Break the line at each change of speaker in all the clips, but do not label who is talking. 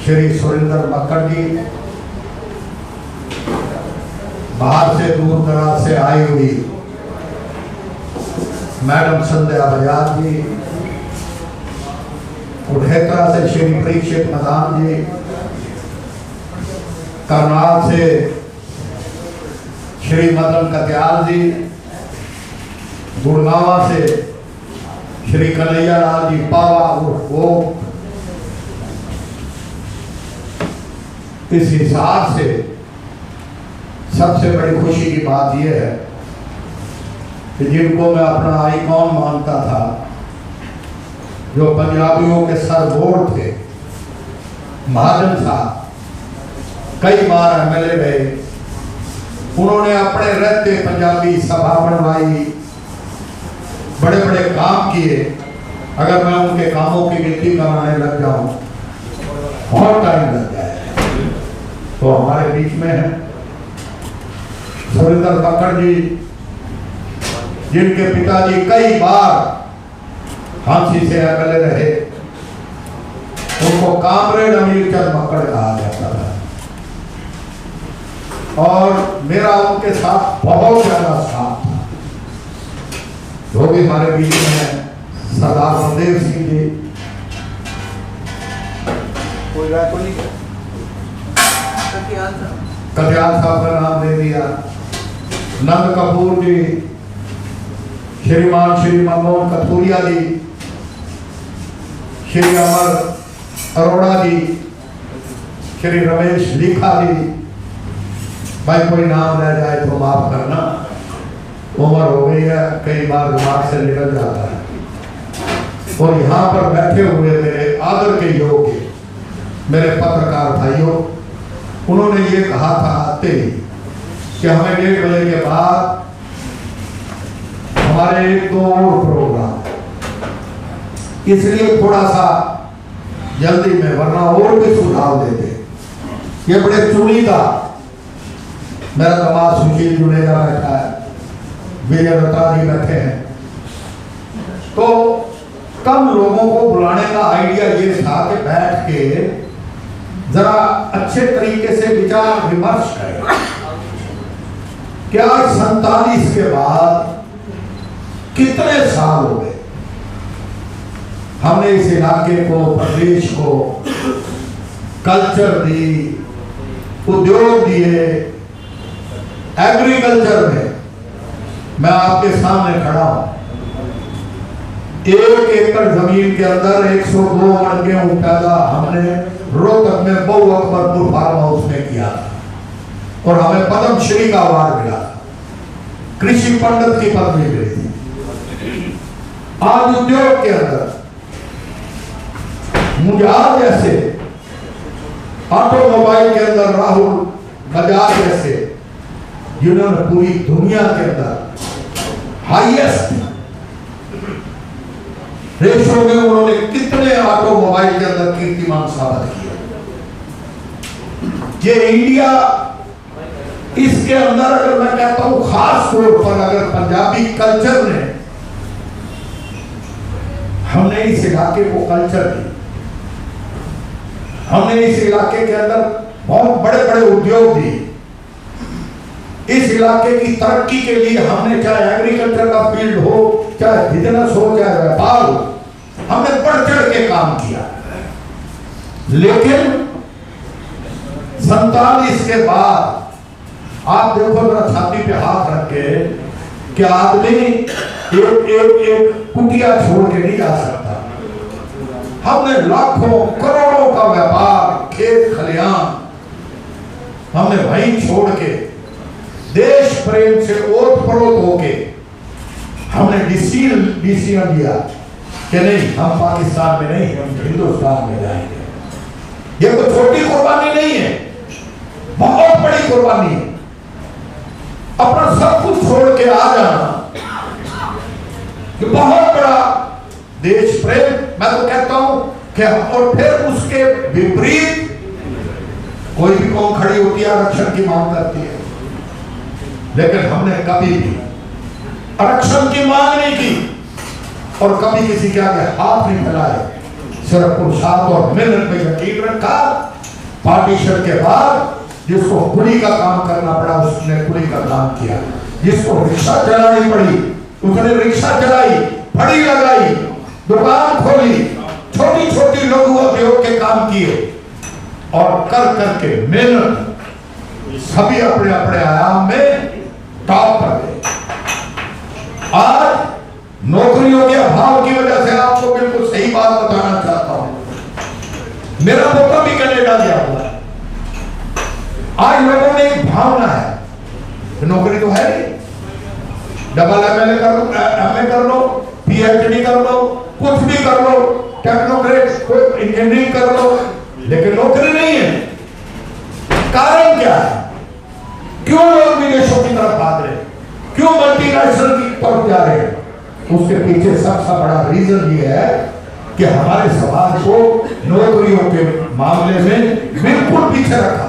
श्री सुरेंद्र मक्कड़ जी, बाहर से दूर दराज से आई हुई मैडम संध्या बजाज जी, उठेकरा से श्री परीक्षित मदान जी, करनाल से श्री मदन कत्याल जी, गुड़गावा से श्री कन्हैया लाल जी पावा वो, इस हिसाब से सबसे बड़ी खुशी की बात यह है कि जिनको मैं अपना आइकॉन मानता था, जो पंजाबियों के सरबोर्ड थे, महाजन साहब कई बार एमएलए रहे, उन्होंने अपने रहते पंजाबी सभा बनवाई, बड़े बड़े काम किए। अगर मैं उनके कामों की गिनती कराने लग जाऊं बहुत टाइम लग जाए। तो हमारे बीच में है सुरेंद्र मक्कड़ जी, जिनके पिताजी कई बार फांसी से एमएलए रहे, उनको कामरेड अमीरचंद मक्कड़ कहा जाता था और मेरा उनके साथ बहुत ज्यादा साथ था। जो भी हमारे बीच में है सरदार बलदेव सिंह जी, कटियाल साहब का नाम दे दिया, नंद कपूर जी, श्रीमान श्री मनमोहन कथूरिया जी, श्री अमर अरोड़ा जी, श्री रमेश लिखा जी। भाई कोई नाम रह जाए तो माफ करना, उम्र हो गई है, कई बार दिमाग से निकल जाता है। और यहाँ पर बैठे हुए मेरे आदर के योग्य मेरे पत्रकार भाइयों, उन्होंने ये कहा था आते ही कि हमें 1:30 बजे के बाद हमारे 1-2 और प्रोग्राम, इसलिए थोड़ा सा जल्दी में, वरना और भी सुझाव देते। ये बड़े चुनीदा, मेरा दामाद सुशील जुनेजा बैठा है, विजय दत्ता जी बैठे हैं, तो कम लोगों को बुलाने का आइडिया ये था कि बैठ के जरा अच्छे तरीके से विचार विमर्श करें। क्या 47 के बाद कितने साल हो गए हमने इस इलाके को, प्रदेश को कल्चर दी, उद्योग दिए। एग्रीकल्चर में मैं आपके सामने खड़ा हूं, 1 एकड़ जमीन के अंदर 102 मन गेहूं पैदा हमने रोहतक में बहु अकबरपुर फार्म हाउस में किया था और हमें पद्म श्री का अवार्ड मिला था, कृषि पंडित की पदवी मिली थी। आज उद्योग के अंदर मुजाहिद जैसे, ऑटोमोबाइल के अंदर राहुल बजाज जैसे, जिन्होंने पूरी दुनिया के अंदर हाईएस्ट रेशो में उन्होंने कितने ऑटोमोबाइल के अंदर कीर्तिमान साबित किया। ये इंडिया, इसके अंदर अगर मैं कहता हूं खास तौर पर अगर पंजाबी कल्चर ने, हमने इस इलाके को कल्चर दी, हमने इस इलाके के अंदर बहुत बड़े बड़े उद्योग दिए, इस इलाके की तरक्की के लिए हमने, चाहे एग्रीकल्चर का फील्ड हो, चाहे बिजनेस हो, चाहे व्यापार हो, हमने बढ़ चढ़ के काम किया। लेकिन 47 के बाद आप देखो जरा छाती पे हाथ रख के कि आदमी एक कुटिया छोड़ के नहीं जा सकता। हमने लाखों करोड़ों का व्यापार, खेत खलियान हमने वहीं छोड़ के देश प्रेम से ओत-प्रोत होके हमने डिसीजन लिया कि नहीं, हम पाकिस्तान में नहीं, हम हिंदुस्तान में जाएंगे। ये कोई छोटी कुर्बानी नहीं है, बहुत बड़ी कुर्बानी है। अपना सब कुछ छोड़ के आ जाना, कि बहुत बड़ा देश प्रेम, मैं तो कहता हूं कि, और फिर उसके विपरीत कोई भी कौम खड़ी होती है, आरक्षण की मांग करती है, लेकिन हमने कभी भी आरक्षण की मांग नहीं की और कभी किसी के आगे हाथ नहीं फैलाए। सिर्फ पुरुषार्थ और मेहनत में यकीन रखा। पार्टीशन के बाद जिसको कुली का काम करना पड़ा उसने कुली का काम किया, जिसको रिक्शा चलानी पड़ी उसने रिक्शा चलाई, फड़ी लगाई, दुकान खोली, छोटी छोटी लघु उद्योग के काम किए और कर करके मेहनत सभी अपने अपने आयाम में टॉप पर गए। आज नौकरियों के अभाव की वजह से आपको बिल्कुल सही बात बताना चाहता हूं। मेरा पोता भी कनाडा गया हुआ है। आज लोगों में एक भावना है नौकरी तो है नहीं, डबल एमए कर लो, पीएचडी कर लो, कुछ भी कर लो, टेक्नोक्रेट इंजीनियरिंग कर लो, लेकिन नौकरी नहीं है। कारण क्या है? क्यों लोग विदेशों की तरफ भाग रहे, क्यों मल्टीनेशनल की तरफ जा रहे हैं? उसके पीछे सबसे बड़ा रीजन ये है कि हमारे समाज को नौकरियों के मामले में बिल्कुल पीछे रखा।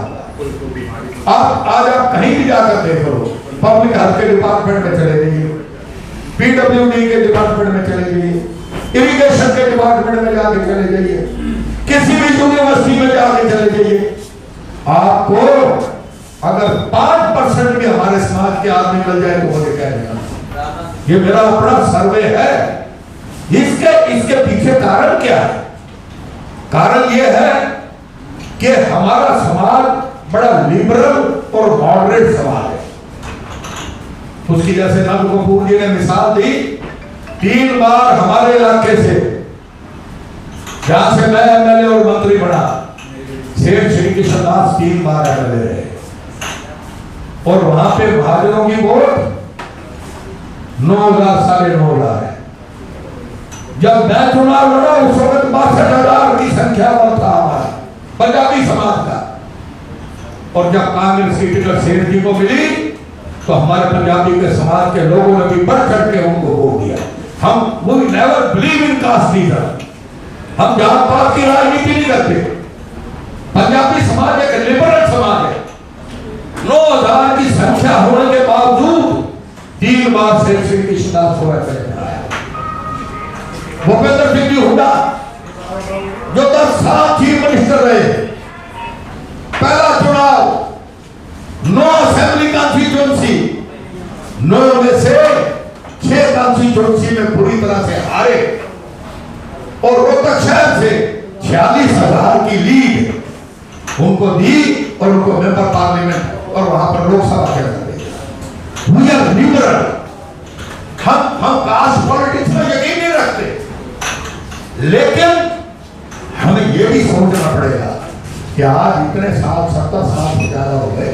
आज आप कहीं भी जाकर देख लो, पब्लिक हेल्थ के डिपार्टमेंट में चले जाइए, पीडब्ल्यूडी के डिपार्टमेंट में चले जाइए, इरिगेशन के डिपार्टमेंट में जाके चले जाइए, किसी भी यूनिवर्सिटी में जाके चले जाइए, आपको अगर 5% भी हमारे समाज के आदमी मिल जाए तो वो कह देगा। ये मेरा अपना सर्वे है। इसके पीछे कारण क्या है? कारण ये है कि हमारा समाज बड़ा लिबरल और मॉडरेट समाज है। उसकी जैसे नंद कपूर जी ने मिसाल दी, 3 बार हमारे इलाके से जहां से मैं एमएलए और मंत्री बना, शेर श्री कृष्ण दास 3 बार एमएलए रहे और वहां पे महाजनों की वोट 9,000 9,500 है। जब मैं चुनाव लड़ा उस वक्त 62,000 की संख्या पर था हमारा पंजाबी समाज का, और जब कांग्रेस की टिकट शेर जी को मिली तो हमारे पंजाबी के समाज के लोगों ने भी बढ़ चढ़ के उनको वोट दिया। हम वो never believe in caste leader, हम जात पात की राजनीति नहीं करते। पंजाबी समाज एक लिबरल समाज है। 9,000 की संख्या होने के बावजूद 3 बार से श्री कृष्णदास को भूपेंद्र सिंह जी हुड्डा जो 10 साल चीफ मिनिस्टर रहे, पहला चुनाव 9 असेंबली कॉन्स्टिट्यूंसी, 9 में से 6 कॉन्स्टिट्यूंसी में पूरी तरह से हारे और रोहतक शहर से 46,000 की लीड उनको दी और उनको मेंबर पार्लियामेंट और वहां पर लोकसभा के अंदर। We are liberal. हम कास्ट पॉलिटिक्स में यकीन नहीं रखते, लेकिन हमें यह भी सोचना पड़ेगा कि आज इतने साल 70 साल से ज्यादा हो गए,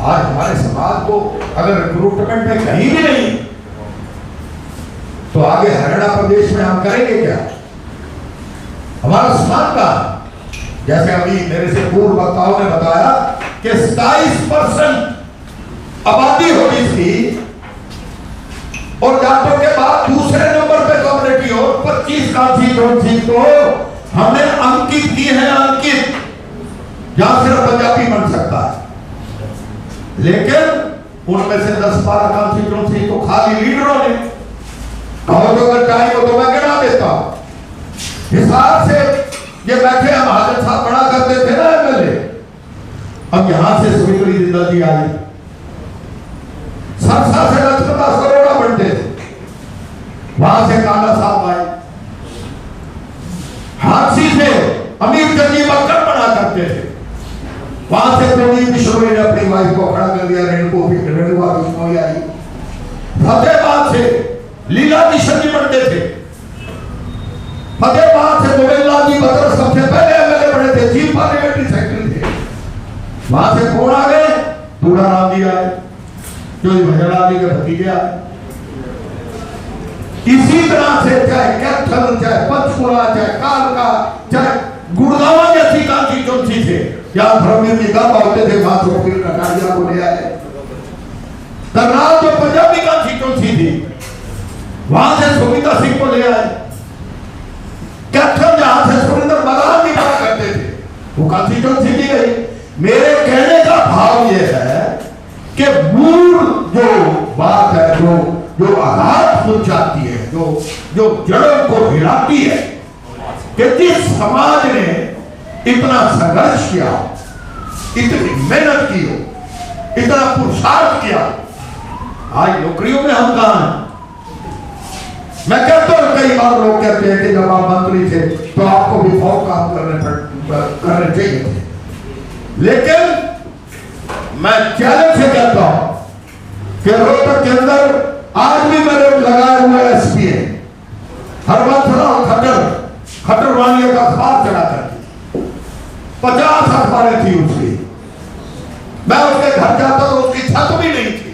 आज हमारे समाज को अगर रिक्रूटमेंट में कहीं भी नहीं तो आगे हरियाणा प्रदेश में हम करेंगे क्या? हमारा समाज का, जैसे अभी मेरे से पूर्व वक्ताओं ने बताया कि 27% आबादी होगी इसकी, और जाटों के बाद दूसरे नंबर पे कम्युनिटी हो, 25 कॉन्स्टिट्यूंसी तो हमने अंकित की है, अंकित जहां सिर्फ पंजाबी बन सकता है, लेकिन उनमें से 10-12 कॉन्स्टिट्यूंसी तो खाली लीडरों ने कहो तो अगर टाइम हो तो मैं गिना देता हूं। हिसाब से ये बैठे हम महाजन साहब बड़ा करते थे ना एमएलए, अब यहां से सुमित्री जिंदल जी आई, सरसा से लक्ष्मणदास अरोड़ा बनते थे, वहां से काला साहब आए, हाथी से अमीर जंगी बक्कर बना करते थे, वहां से प्रदीप किशोरी ने अपनी वाइफ को खड़ा कर दिया, रेणुको भी रेणुका बिश्नोई आई, फतेहाबाद से लीला किशन जी बनते थे, फतेहाबाद से गोविंदलाल जी बतर सबसे पहले एमएलए बने थे, चीफ पार्लियामेंट्री सेक्रेटरी थे, वहां से कौन आ गए? तुराराम जी आए, जो भजनलाल जी के भतीजे आए। इसी तरह से चाहे कैथल, चाहे पंचकुला, चाहे कालका, चाहे गुड़गांव जैसी कॉन्स्टिट्यूंसी थे, या धर्मवीर जी का बोलते थे, वहां से फिर कटारिया को ले आए। करनाल जो पंजाबी कॉन्स्टिट्यूंसी थी, वहां से सुमिता सिंह को ले आए। कैथल जहां से सुरेंद्र बघाल जी बना करते थे, वो कॉन्स्टिट्यूंसी दी गई। मेरे कहने का भाव यह है कि मूल जो बात है, जो आघात पहुंचाती है, जो जड़ों को हिलाती है, कि जिस समाज ने इतना संघर्ष किया, इतनी मेहनत की हो, इतना पुरुषार्थ किया, आज नौकरियों में हम कहां हैं? मैं कहता हूं, कई बार लोग कहते हैं कि जब आप मंत्री थे तो आपको भी बहुत काम करने चाहिए थे, लेकिन मैं चैलेंज से कहता हूं कि रोहतक के अंदर आज भी मेरे लगाए हुए एसपी है, हरबंसराव खट्टर वानिया का अखबार चला करती, 50 अखबारें थी उसकी। मैं उसके घर जाता तो उसकी छत भी नहीं थी।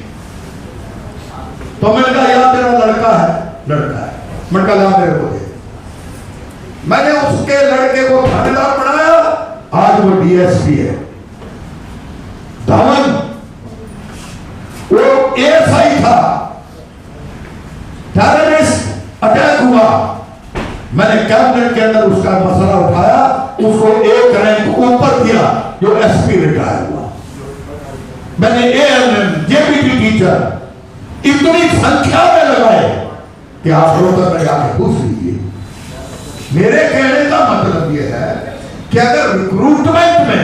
तो मैंने कहा यार तेरा लड़का है, मैंने कहा ला मेरे को दे। मैंने उसके लड़के को थानेदार बनाया, आज वो डीएसपी है। धवन वो एएसआई था, टेररिस्ट अटैक हुआ, मैंने कैबिनेट के अंदर उसका मसला उठाया, उसको एक रैंक ऊपर दिया, जो एसपी रिटायर हुआ। मैंने एएनएम जेपीटी टीचर इतनी संख्या में लगाए कि आप रोहतक में जाके पूछ लीजिए। मेरे कहने का मतलब यह है कि अगर रिक्रूटमेंट में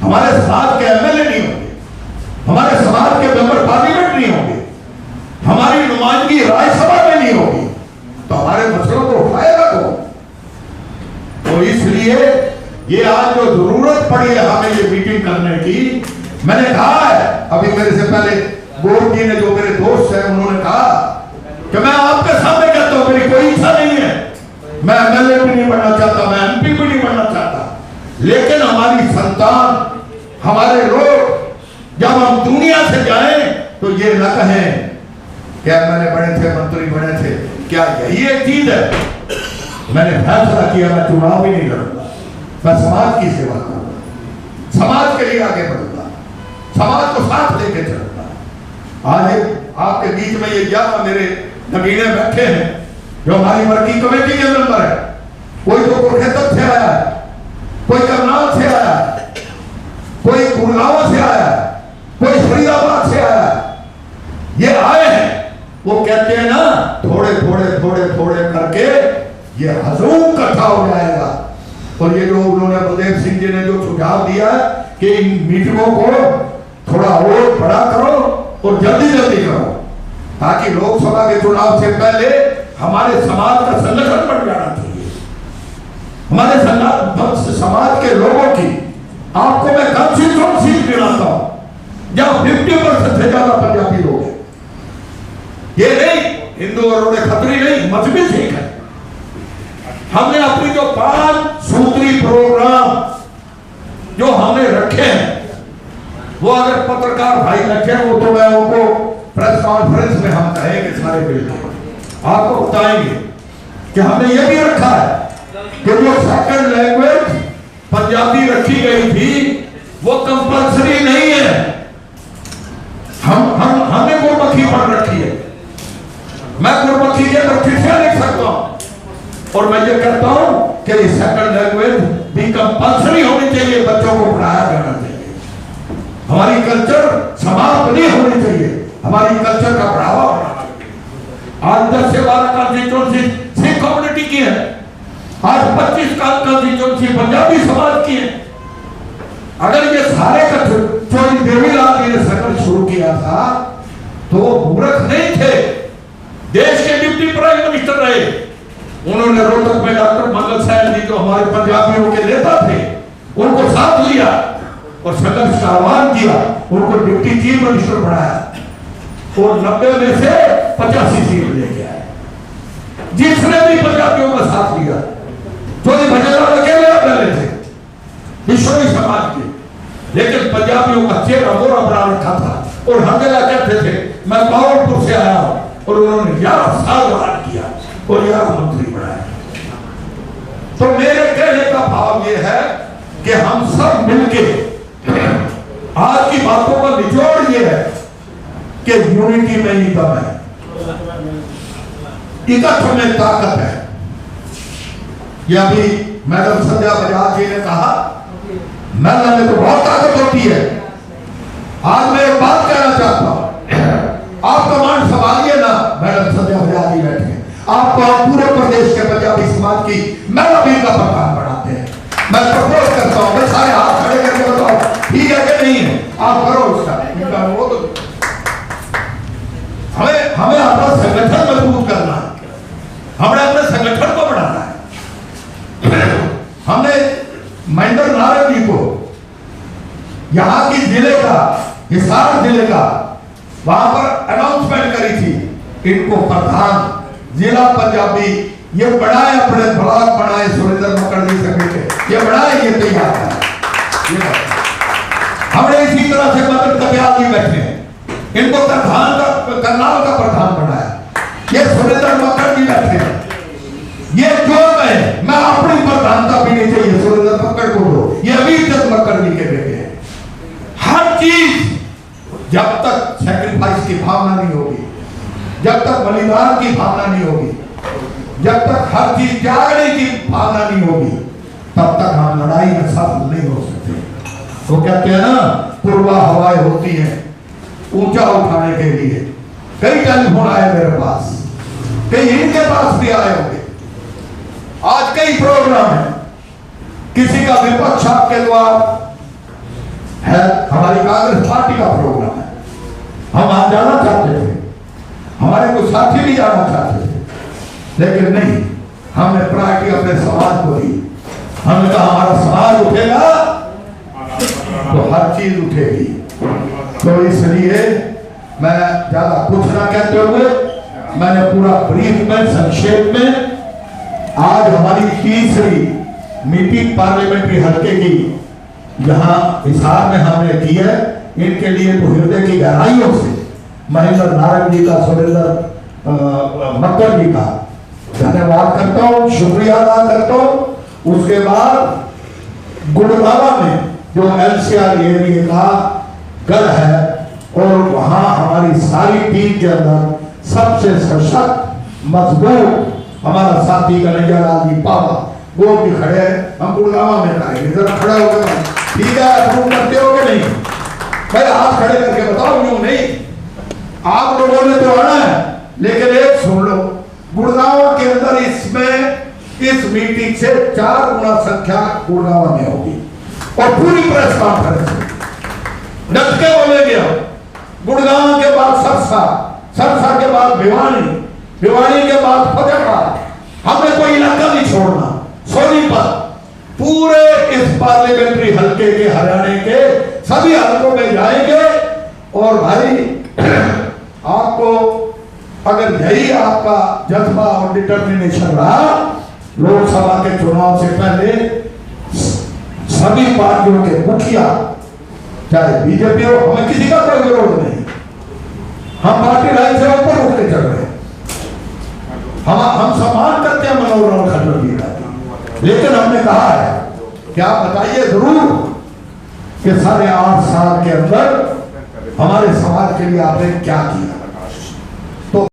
हमारे समाज के एमएलए नहीं होंगे, हमारे समाज के मेंबर पार्लियामेंट नहीं होंगे, हमारी नुमाइंदगी राज्यसभा में नहीं होगी, तो हमारे मसलों को उठाएगा कौन? तो इसलिए ये आज जो जरूरत पड़ी है हमें ये मीटिंग करने की, मैंने कहा है, अभी मेरे से पहले बोर्ड जी ने, जो मेरे दोस्त हैं, उन्होंने कहा कि मैं आपके सामने कहता हूं मेरी कोई इच्छा नहीं है, मैं एमएलए भी नहीं बनना चाहता, मैं एमपी भी नहीं बनना चाहता, लेकिन हमारी संतान, हमारे लोग जब हम दुनिया से जाएं तो ये न कहें कि एमएलए बने थे, मंत्री बने थे। क्या यही एक चीज है? मैंने फैसला किया मैं चुनाव ही नहीं लड़ूंगा, मैं समाज की सेवा करूंगा, समाज के लिए आगे बढ़ूंगा, समाज को साथ लेके चलूंगा। आज आपके बीच में ये 11 मेरे नगीने बैठे हैं जो हमारी वर्किंग कमेटी के मेंबर है। कोई तो कुरुक्षेत्र से आया है, कोई करनाल से आया है, कोई गुड़गांव से आया है, कोई फरीदाबाद से आया है। ये आए हैं, वो कहते हैं ना थोड़े थोड़े थोड़े थोड़े करके ये हजूम इकट्ठा हो जाएगा। और ये जो उन्होंने बलदेव सिंह जी ने जो सुझाव दिया है कि इन मीटिंगों को थोड़ा और बड़ा करो और जल्दी जल्दी करो, ताकि लोकसभा के चुनाव से पहले हमारे समाज का संगठन बन जाना चाहिए। हमारे समाज के लोगों की, आपको मैं कंस्टिट्यूएंसी गिनाता हूं जहां 50% से ज्यादा पंजाबी लोग हैं। ये नहीं हिंदू और उन्हें खतरी नहीं, मजहबी सिख है। हमने अपनी जो 5 सूत्री प्रोग्राम जो हमने रखे हैं, वो अगर पत्रकार भाई रखे वो तो मैं उनको प्रेस कॉन्फ्रेंस में हम कहेंगे, सारे मिलकर आपको बताएंगे कि हमने ये भी रखा है कि जो सेकंड लैंग्वेज पंजाबी रखी गई थी वो कंपल्सरी नहीं है। हमने गुरमुखी पढ़ रखी है, मैं गुरमुखी के चिट्ठियां लिख सकता हूं और मैं ये कहता हूं कि सेकंड लैंग्वेज भी कंपल्सरी होनी चाहिए, बच्चों को पढ़ाया जाना चाहिए। हमारी कल्चर समाप्त नहीं होनी चाहिए, हमारी कल्चर का बढ़ावा होना चाहिए। आज 10 से 12 कंस्टिट्यूएंसी सिख कम्युनिटी की है, आज 25 कंस्टिट्यूएंसी पंजाबी समाज की है। अगर ये सारे का चौधरी देवीलाल जी ने संघर्ष शुरू किया था तो वो मूर्ख नहीं थे, देश के डिप्टी प्राइम मिनिस्टर रहे। उन्होंने रोहतक में डॉक्टर मंगल सैन जी जो हमारे पंजाबियों के नेता थे उनको साथ लिया और संघर्ष का आह्वान किया, उनको डिप्टी चीफ मिनिस्टर बनाया और 90 में से 85 सीट लेके आए। जिसने भी पंजाबियों का साथ लिया, चौधरी भजनलाल अकेले पहले थे विश्ववी समाज के, लेकिन पंजाबियों का चेहरा मोरा बना रखा था और हंगेला कहते थे मैं पावरपुर से आया हूं, और उन्होंने 11 साल राज किया और 11 मंत्री बनाए। तो मेरे कहने का भाव यह है कि हम सब मिलके आज की बातों का निचोड़ यह है कि यूनिटी में ही दम है, इकट्ठ में ताकत है। यह अभी मैडम संध्या बजाज जी ने कहा, महिला में तो बहुत ताकत होती है। आज मैं एक बात कहना चाहता हूं, आप कमांड संभालिए ना, मैडम संध्या बजाज जी बैठे, आपको पूरे प्रदेश के पंजाबी समाज की महिला भी महेंद्र नारायण जी को, यहाँ की जिले का, हिसार जिले का, वहां पर अनाउंसमेंट करी थी, इनको प्रधान जिला पंजाबी ये बनाए, अपने ब्लॉक बनाए, सुरेंद्र मुखर्जी से मिलकर ये बनाए, ये तैयार है। हमने इसी तरह से मदद कब्याल जी बैठे हैं, इनको प्रधान का, करनाल का प्रधान बनाया, ये सुरेंद्र मुखर्जी बैठे हैं, ये जो मैं अपनी प्रधानता भी नहीं चाहिए सुरेंद्र मक्कड़ को दो, ये अभी तक मुखर्जी के बेटे हैं। हर चीज जब तक सैक्रिफाइस की भावना नहीं होगी, जब तक बलिदान की भावना नहीं होगी, जब तक हर चीज त्यागने की भावना नहीं होगी, तब तक हम लड़ाई में सफल नहीं हो सकते। वो कहते हैं ना, पूर्वा हवाएं होती हैं ऊंचा उठाने के लिए। कई टेलीफोन आए मेरे पास, कई इनके पास भी आए होंगे। आज कई प्रोग्राम है, किसी का विपक्ष आपके द्वार है, हमारी कांग्रेस पार्टी का प्रोग्राम है, हम वहां जाना चाहते थे, हमारे कुछ साथी भी जाना चाहते थे, लेकिन नहीं, हमने प्रायोरिटी अपने समाज को दी। हमने कहा हमारा समाज उठेगा तो हर चीज उठेगी। तो इसलिए मैं ज्यादा कुछ ना कहते हुए, मैंने पूरा ब्रीफ में, संक्षेप में, आज हमारी तीसरी मीटिंग पार्लियामेंट्री हल्के की यहाँ हिसार में हमने की है। इनके लिए तो हृदय की गहराइयों से महेंद्र नारायण जी का, सुरेंद्र मक्कड़ जी का धन्यवाद करता हूँ, शुक्रिया अदा करता हूँ। उसके बाद गुड़गावा में जो एलसीआर एरिया का गढ़ है, और वहां हमारी सारी टीम के अंदर सबसे सशक्त मजबूत हमारा साथी कन्हैया लाल जी पावा, वो भी खड़े हैं। हम गुड़गावा में आएंगे, जरा खड़ा हो गए, ठीक है, अप्रूव करते हो कि नहीं भाई? हाथ खड़े करके बताओ, क्यों नहीं? आप लोगों ने तो आना है, लेकिन एक सुन लो, गुड़गावा के अंदर इसमें इस मीटिंग से 4 गुना संख्या गुड़गावा में होगी, और पूरी प्रेस कॉन्फ्रेंस डट के बोलेंगे। गुड़गांव के बाद सरसा, सरसा के बाद भिवानी, भिवानी के बाद फतेहाबाद, हमें कोई इलाका नहीं छोड़ना। सोनीपत, पूरे इस पार्लियामेंट्री हल्के के, हरियाणा के सभी हल्कों में जाएंगे। और भाई आपको अगर यही आपका जज्बा और डिटर्मिनेशन रहा, लोकसभा के चुनाव से पहले सभी पार्टियों के मुखिया, चाहे बीजेपी हो, हमें किसी का कोई विरोध नहीं, हम पार्टी लाइन से ऊपर उठ के चल रहे हैं। हम सम्मान करते हैं मनोहर लाल खट्टर जी का, लेकिन हमने कहा है कि आप बताइए जरूर कि 8.5 साल के अंदर हमारे समाज के लिए आपने क्या किया।